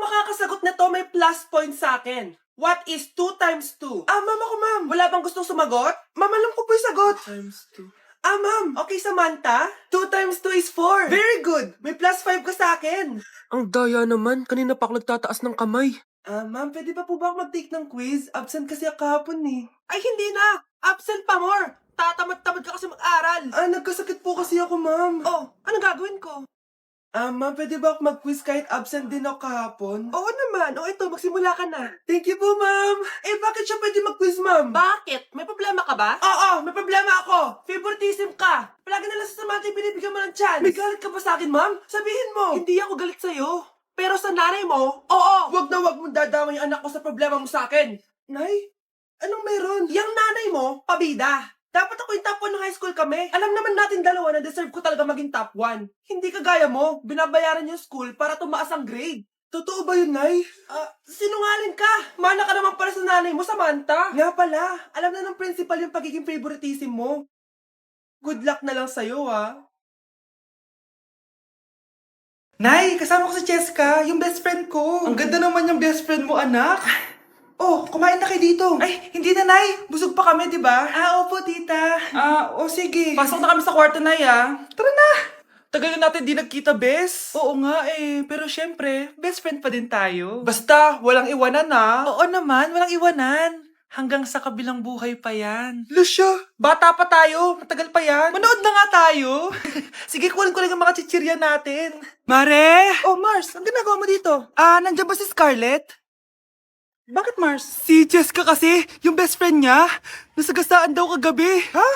makakasagot na to may plus point sa akin. What is 2 times 2? Ma'am ako, ma'am. Wala bang gustong sumagot? Ma'am, alam ko po yung sagot. 2 times 2. Ma'am. Okay, Samantha. 2 times 2 is 4. Very good. May plus 5 ka sa akin. Ang daya naman. Kanina pa ako nagtataas ng kamay. Ma'am, pwede pa po ba ako mag-take ng quiz? Absent kasi ako kahapon eh. Ay, hindi na. Absent pa more. Tatamad-tamad ka kasi mag-aral. Nagkasakit po kasi ako, ma'am. Oh, ano gagawin ko? Ma'am, pwede ba ako mag-quiz kahit absent din ako kahapon? Oo naman. O ito, magsimula ka na. Thank you po, ma'am. Bakit siya pwede mag-quiz, ma'am? Bakit? May problema ka ba? Oo, may problema ako. Favoritism ka. Palagi na lang sa Samantha yung binibigyan mo ng chance. May galit ka ba sa akin, ma'am? Sabihin mo. Hindi ako galit sa'yo. Pero sa nanay mo, oo. Wag na wag mong dadama yung anak ko sa problema mo sa akin. Nay, anong meron? Yang nanay mo, pabida. Dapat ako yung top 1 ng high school kami. Alam naman natin dalawa na deserve ko talaga maging top 1. Hindi kagaya mo, binabayaran yung school para tumaas ang grade. Totoo ba yun, Nay? Sinungaling ka. Mana ka naman para sa nanay mo, Samantha. Nga pala, alam na ng principal yung pagiging favoritism mo. Good luck na lang sa'yo, Nay, kasama ko si Cheska, yung best friend ko. Ang ganda naman yung best friend mo, anak. Oh, kumain na kayo dito. Ay, hindi na, Nay. Busog pa kami, di ba? Opo, tita. Sige. Pasok na kami sa kwarto, Nay, Tara na. Tagal na natin di nagkita, bes. Oo nga, Pero syempre, best friend pa din tayo. Basta, walang iwanan, Oo naman, walang iwanan. Hanggang sa kabilang buhay pa yan. Lucia, bata pa tayo. Matagal pa yan. Manood na nga tayo. Sige, kunin ko lang ang mga chichirya natin. Mare! Oh, Mars, ang ginagawa mo dito? Nandiyan ba si Scarlett? Bakit, Mars? Si Jessica kasi, yung best friend niya, nasagasaan daw kagabi. Ha?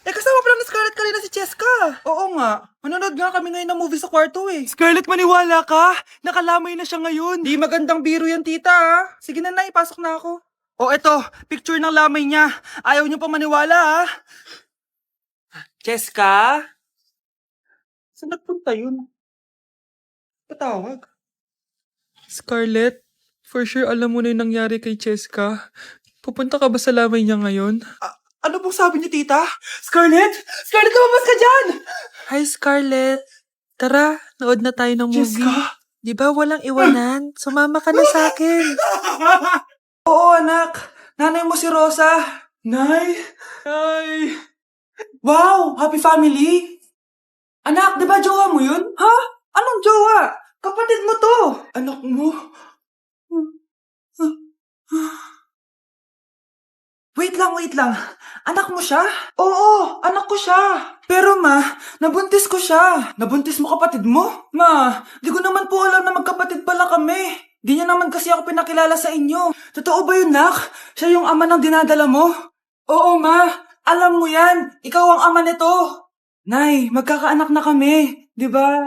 Kasama pa lang na Scarlett kanina si Jessica. Oo nga. Manonood nga kami ngayon ng movie sa kwarto Scarlett, maniwala ka. Nakalamay na siya ngayon. Di magandang biro yan, tita, Sige na, ipasok na ako. Eto, picture ng lamay niya. Ayaw niyo pa maniwala, Jessica? Saan nagpunta yun? Patawag. Scarlett? For sure, alam mo na yung nangyari kay Cheska. Pupunta ka ba sa lamay niya ngayon? Ano pong sabi niyo, tita? Scarlett? Scarlett, lumabas ka dyan! Hi, Scarlett. Tara, nood na tayo ng movie. Cheska? Di ba walang iwanan? Sumama ka na sa akin. Oo, anak. Nanay mo si Rosa. Nay? Ay. Wow! Happy family! Anak, di ba jowa mo yun? Ha? Anong jowa? Kapatid mo to. Anak mo? Wait lang. Anak mo siya? Oo, anak ko siya. Pero ma, nabuntis ko siya. Nabuntis mo kapatid mo? Ma, di ko naman po alam na magkapatid pala kami. Di niya naman kasi ako pinakilala sa inyo. Totoo ba yun, nak? Siya yung ama ng dinadala mo? Oo, ma. Alam mo yan. Ikaw ang ama nito. Nay, magkakaanak na kami. Di ba?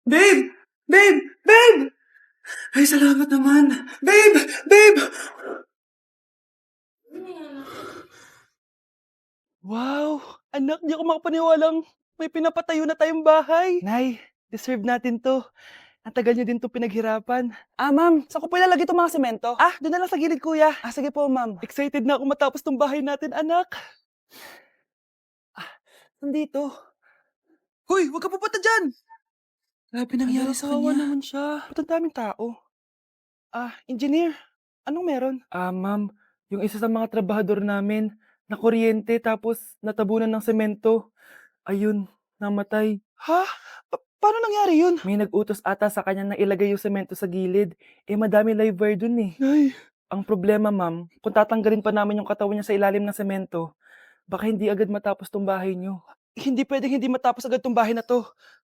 Babe! Ay, salamat naman. Babe! Wow! Anak, di ako makapaniwalang may pinapatayo na tayong bahay. Nay, deserve natin to. Ang tagal niyo din to pinaghirapan. Ma'am, saan ko po ilalagay itong mga semento? Doon na lang sa gilid, kuya. Sige po, ma'am. Excited na ako matapos tong bahay natin, anak. Nandito. Hoy, huwag ka pupunta dyan! Grabe nangyari sa kanya. naman siya. Ba't ang daming tao? Engineer, anong meron? Ma'am, yung isa sa mga trabahador namin, nakuryente tapos natabunan ng semento. Ayun, namatay. Ha? Paano nangyari yun? May nag-utos ata sa kanya na ilagay yung semento sa gilid. Madami live wire dun Ay. Ang problema, ma'am, kung tatanggalin pa namin yung katawan niya sa ilalim ng semento, baka hindi agad matapos tong bahay niyo. Hindi pwedeng hindi matapos agad tong bahay na to.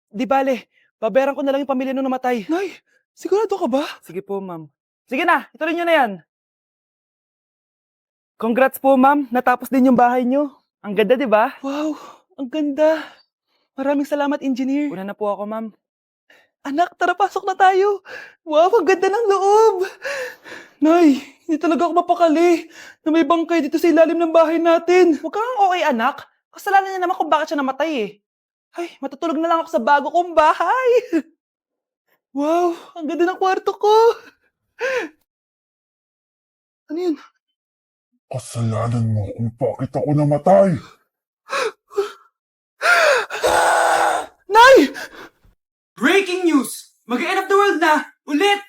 Di bale, babayaran ko na lang yung pamilya nung namatay. Nay, sigurado ka ba? Sige po, ma'am. Sige na, ituloy niyo na yan. Congrats po, ma'am. Natapos din yung bahay niyo. Ang ganda, di ba? Wow, ang ganda. Maraming salamat, engineer. Una na po ako, ma'am. Anak, tara, pasok na tayo. Wow, ang ganda ng loob. Nay, hindi talaga ako mapakali na may bangkay dito sa ilalim ng bahay natin. Huwag kang okay, anak. Kasalanan niya naman kung bakit siya namatay Ay, matutulog na lang ako sa bago kong bahay. Wow, ang ganda ng kwarto ko. Ano yun? Kasalanan mo kung bakit ako namatay. Nay! Breaking news! Mag-end of the world na! Ulit!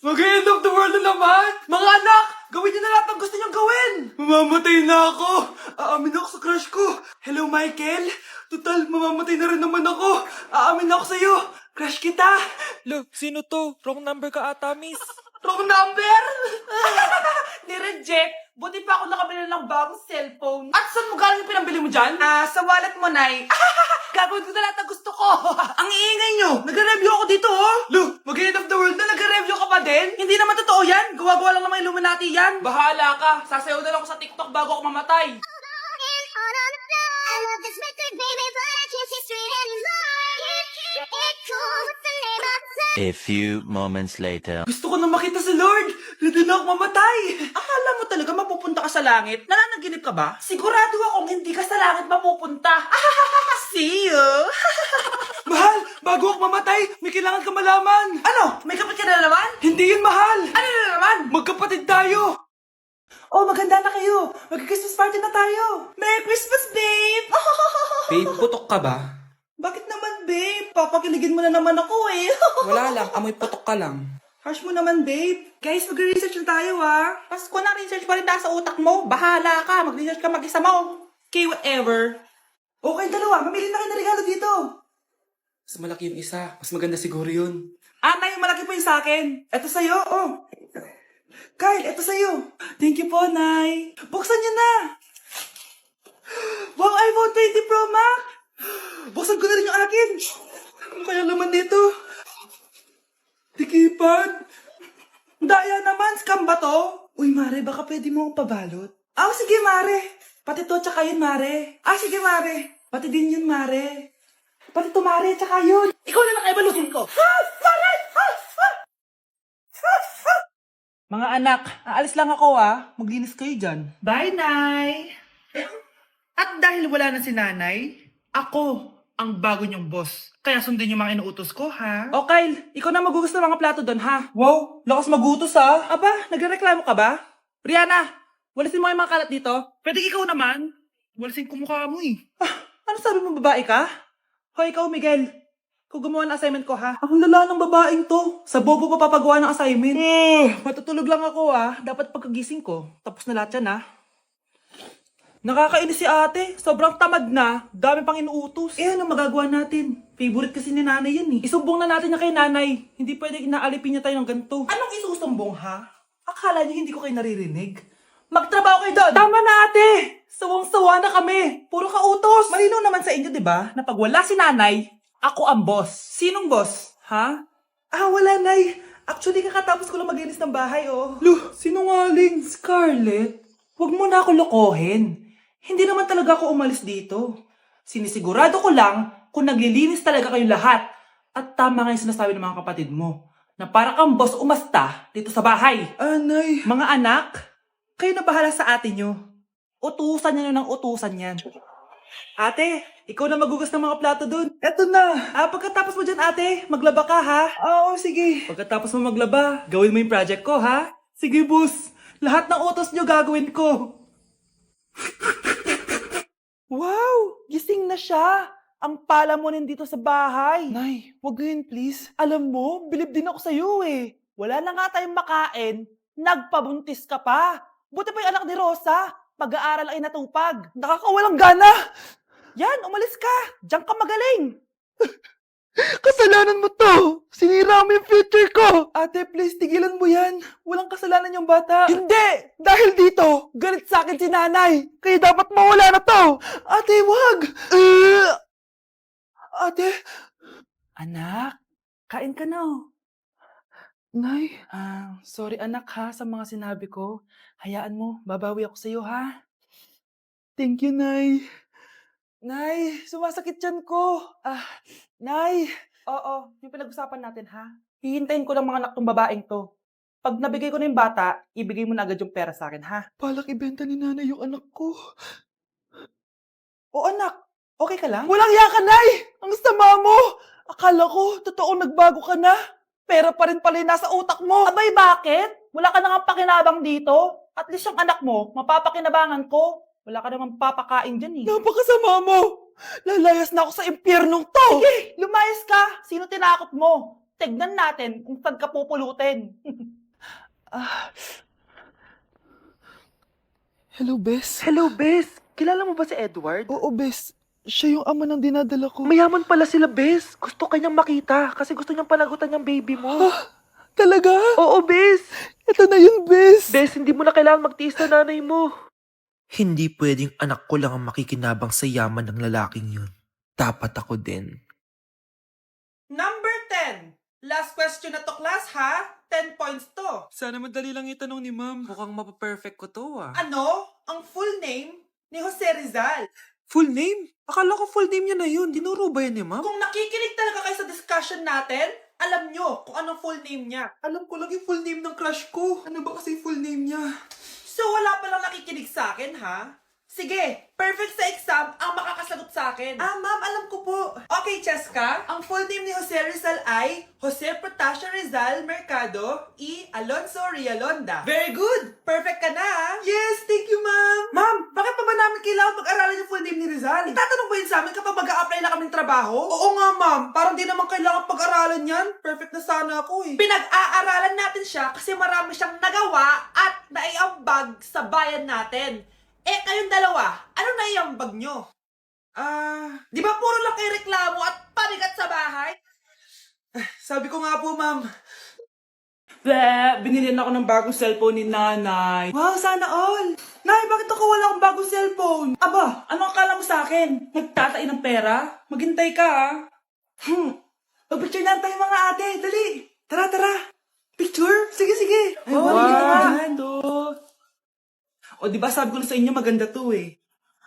Mag-end of the world na naman! Mga anak! Gawin niyo na lahat ng gusto niyong gawin! Mamamatay na ako! Aamin ako sa crush ko! Hello, Michael! Total, mamamatay na rin naman ako! Aamin ako sa'yo! Crush kita! Lo, sino to? Wrong number ka ata, miss. Wrong number! Ni-reject. Buti pa ako nakabili ng bagong cellphone. At saan mo galing yung pinambili mo dyan? Sa wallet mo, Nay. Gagawin ko na lahat ng gusto ko. Ang iingay nyo! Nag-review ako dito, oh! Lu, mag-end of the world na nag-review ka pa din? Hindi naman totoo yan! Gawa-gawa lang naman Illuminati yan! Bahala ka. Sasayaw na lang ako sa TikTok bago ako mamatay. I love this record, baby, but I can't see straight anymore. It cool, what's the name of the song? A few moments later. Gusto ko na makita si Lord! Ready na ako mamatay! Akala mo talaga mapupunta ka sa langit? Nananaginip ka ba? Sigurado akong hindi ka sa langit mapupunta. See you. Mahal! Bago ako mamatay, may kailangan ka malaman! Ano? May kapit ka na naman? Hindi yun, mahal! Ano na naman? Magkapatid tayo! Oh, maganda na kayo. Mag-Christmas party na tayo. Merry Christmas, babe! Babe, putok ka ba? Bakit naman, babe? Papakiligin mo na naman ako eh. Wala lang, amoy putok ka lang. Harsh mo naman, babe. Guys, mag-research na tayo, ha? Pasko na research pa rin nasa utak mo. Bahala ka. Mag-research ka mag-isa mo. Okay, whatever. Okay, dalawa. Mamili na kayo ng regalo dito. Mas malaki yung isa. Mas maganda siguro yun. Nay, malaki po yung sa akin. Eto sa'yo, oh. Kyle, eto sa'yo. Thank you po, Nay. Buksan niyo na. Wow, iPhone 20 Pro Max. Buksan ko na rin yung akin. Ano kaya laman dito? Tikipad. Daya naman, scam ba to? Uy, Mare, baka pwede mo akong pabalot. Sige, Mare. Pati to, tsaka yun, Mare. Sige, Mare. Pati din yun, Mare. Pati to, Mare, tsaka yun. Ikaw na lang ay balutin ko. Mare! Mga anak, aalis lang ako Maglinis kayo dyan. Bye, Nay! At dahil wala na si Nanay, ako ang bago niyong boss. Kaya sundin yung mga inuutos ko, ha? O Kyle, ikaw na magugas ng mga plato doon, ha? Wow, lakas magutos, ha? Aba, nagrereklamo ka ba? Rihanna, walasin mo yung mga kalat dito. Pwede ikaw naman. Walasin ko mukha mo eh. Ano sabi mo, babae ka? Hoy, ikaw, Miguel. Ikaw gumawa ng assignment ko, ha? Ang lala ng babaeng to. Sa bobo pa papagawa ng assignment. Matutulog lang ako, Dapat pagkagising ko. Tapos na lahat yan, Nakakainis si ate. Sobrang tamad na. Dami pang inuutos. Ano magagawa natin? Favorite kasi ni nanay yan Isumbong na natin niya kay nanay. Hindi pwede inaalipin niya tayo ng ganito. Anong isusumbong, ha? Akala niyo hindi ko kayo naririnig? Magtrabaho kayo doon! Tama na, ate! Sawang-sawa na kami. Puro ka utos. Malinaw naman sa inyo, di ba? Na pag wala si nanay, ako ang boss. Sinong boss? Ha? Wala, nay. Actually, kakatapos ko lang maglinis ng bahay, Lu, sinungaling. Scarlett, huwag mo na ako lokohin. Hindi naman talaga ako umalis dito. Sinisigurado ko lang kung naglilinis talaga kayo lahat. At tama nga yung sinasabi ng mga kapatid mo. Na para kang boss umasta dito sa bahay. Anay. Mga anak, kayo na bahala sa ate nyo. Utusan nyo ng utusan yan. Ate, ikaw na magugas ng mga plato dun. Eto na. Pagkatapos mo dyan, ate, maglaba ka, ha? Oo, sige. Pagkatapos mo maglaba, gawin mo yung project ko, ha? Sige, boss. Lahat ng utos nyo gagawin ko. Wow! Gising na siya! Ang pala mo nandito sa bahay. Nay, wag ngayon please. Alam mo, bilib din ako sa'yo eh. Wala na nga tayong makain, nagpabuntis ka pa. Buti pa yung anak ni Rosa, pag-aaral ay natupag. Nakakawalang gana! Yan, umalis ka! Diyan ka magaling! Kasalanan mo to! Sinira mo yung future ko! Ate, please, tigilan mo yan. Walang kasalanan yung bata. Hindi! Dahil dito, galit sa akin si nanay. Kaya dapat mawala na to! Ate, wag! Ate! Anak, kain ka na. Nay, sorry anak ha sa mga sinabi ko. Hayaan mo, babawi ako sa'yo ha. Thank you, Nay. Nay, sumasakit yan ko. Nay. Oo, yung pinag-usapan natin ha. Hihintayin ko ng mga anak tong babaeng to. Pag nabigay ko na yung bata, ibigay mo na agad yung pera sa akin ha. Palak ibenta ni nanay yung anak ko. O anak, okay ka lang? Walang iya ka, Nay! Ang sama mo! Akala ko, totoong nagbago ka na. Pera pa rin pala yung nasa utak mo. Abay, bakit? Wala ka nang pakinabang dito. At least yung anak mo, mapapakinabangan ko. Wala ka namang papakain dyan eh. Napakasama mo! Lalayas na ako sa impyernong to! Sige, lumayas ka! Sino tinakot mo? Tignan natin kung saan ka pupulutin. Hello, Bes. Hello, Bes. Kilala mo ba si Edward? Oo, Bes. Siya yung ama ng dinadala ko. Mayaman pala sila, Bes. Gusto kanyang makita kasi gusto niyang panagutan yung baby mo. Talaga? Oo, Bes. Ito na yun, Bes. Bes, hindi mo na kailangan magtiis na nanay mo. Hindi pwedeng anak ko lang ang makikinabang sa yaman ng lalaking yun. Dapat ako din. Number 10. Last question na to, class, ha? 10 points to. Sana madali lang itanong ni ma'am. Mukhang mapaperfect ko to ah. Ano? Ang full name ni Jose Rizal. Full name? Akala ko full name niya na yun. Dinuro ba yan ni ma'am? Kung nakikinig talaga kayo sa discussion natin, alam nyo kung anong full name niya. Alam ko lang yung full name ng crush ko. Ano ba kasi full name niya? So wala palang nakikinig sa akin, ha? Sige, perfect sa exam ang makakasagot sa akin. Ah, ma'am, alam ko po. Okay, Cheska, ang full name ni Jose Rizal ay Jose Protasio Rizal Mercado y Alonso Rialonda. Very good! Perfect ka na, ha? Yes, thank you, ma'am. Ma'am, bakit pa ba namin kailangan pag-aralan yung full name ni Rizal? Itatanong ba yun sa amin kapag mag-a-apply na kaming trabaho? Oo nga, ma'am. Parang di naman kailangan pag-aralan yan. Perfect na sana ako, eh. Pinag-aaralan natin siya kasi marami siyang nagawa at naiambag sa bayan natin. Eh, kayong dalawa, ano na iambag nyo? Di ba puro lang kayo reklamo at pabigat sa bahay? Sabi ko nga po, ma'am. Binili na ako ng bagong cellphone ni nanay. Wow, sana all. Nay, bakit ako wala akong bagong cellphone? Aba, ano akala mo sa akin? Nagtatain ng pera? Maghintay ka, ha? Mag-picture na tayo mga ate. Dali. Tara, tara. Picture? Sige, sige. Ay, O, di ba sabi ko na sa inyo maganda to eh.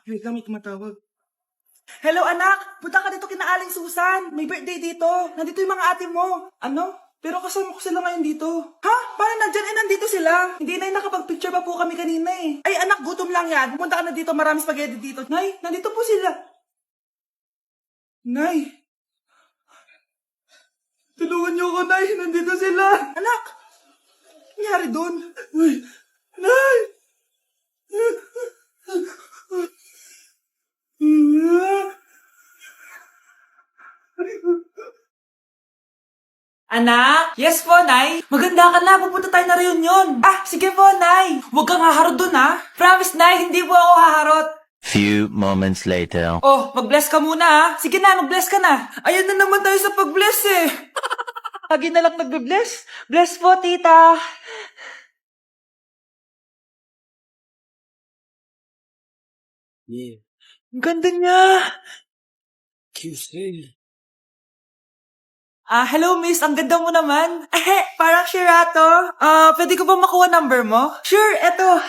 Wait lang, may tumatawag. Hello, anak. Punta ka dito kina Aling Susan. May birthday dito. Nandito yung mga ate mo. Ano? Pero kasama ko sila ngayon dito. Ha? Paano nandyan? Nandito sila. Hindi na nakapag-picture pa po kami kanina eh. Ay, anak, gutom lang yan. Pumunta ka na dito. Marami spaghetti dito. Nay, nandito po sila. Nay. Tulungan niyo ako, Nay. Nandito sila. Anak! Ano nangyari doon? Uy, Nay! Anak? Yes po, Nay. Maganda ka na. Pupunta tayo na reunion. Ah, sige po, Nay. Huwag kang haharot dun, ha? Promise, Nay. Hindi po ako haharot. Few moments later. Oh, mag-bless ka muna, ha? Sige na, mag-bless ka na. Ayun na naman tayo sa pag-bless, eh. Lagi na lang nagbe-bless. Bless po, tita. Yeah. Ang ganda niya. QC. Hello miss, ang ganda mo naman. Parang Shirato. Pwede ko ba makuha number mo? Sure, eto.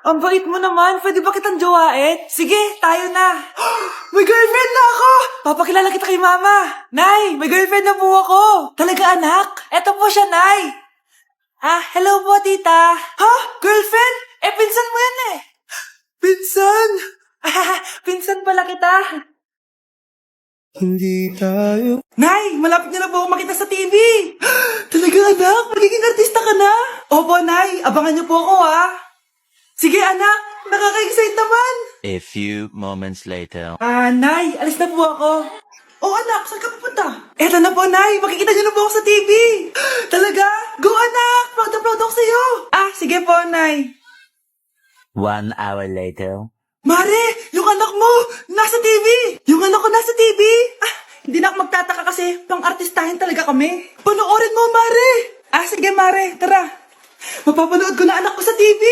Ang bait mo naman, pwede ba kitang jowain? Sige, tayo na. May girlfriend na ako! Papakilala kita kay mama. Nay, may girlfriend na po ako. Talaga anak? Eto po siya, Nay. Hello po, tita. Ha? Girlfriend? Pinsan mo yan eh. Pinsan? Pinsan pala kita. Hindi tayo. Nay, malapit niyo na po ako makita sa TV. Talaga anak, magiging artista ka na. Opo, Nay, abangan niyo po ako ha. Sige anak, nakaka-excite naman. A few moments later. Nay, alis na po ako. Oh anak, saan ka pupunta? Eto na po, Nay, makikita niyo na po ako sa TV. Talaga? Go anak, proud na proud ako sa'yo. Sige po, Nay. 1 hour later. Mare, yung anak mo, nasa TV! Yung anak ko nasa TV! Hindi na ako magtataka kasi pang-artistahin talaga kami. Panoorin mo, Mare! Sige, Mare, tara. Mapapanood ko na anak ko sa TV!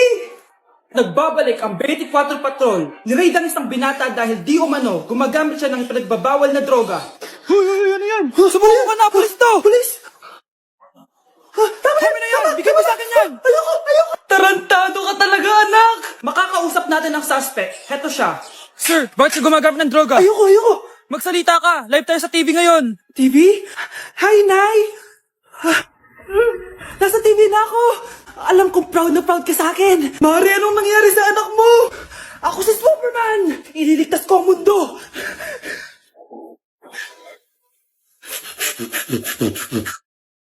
Nagbabalik ang 24 Patrol. Niraid ang isang binata dahil di umano gumagamit siya ng pinagbabawal na droga. Ano yan? Subukan ka na, pulis to! Pulis! Tama na yan! Bigay mo sa akin yan! Ayoko! Tarantado ka talaga, anak! Makakausap natin ang suspect. Heto siya. Sir, bakit ka gumagamit ng droga? Ayoko! Magsalita ka! Live tayo sa TV ngayon! TV? Hi, Nay! Nasa TV na ako! Alam kong proud na proud ka sa akin! Mare, anong nangyari sa anak mo? Ako si Superman! Ililigtas ko ang mundo!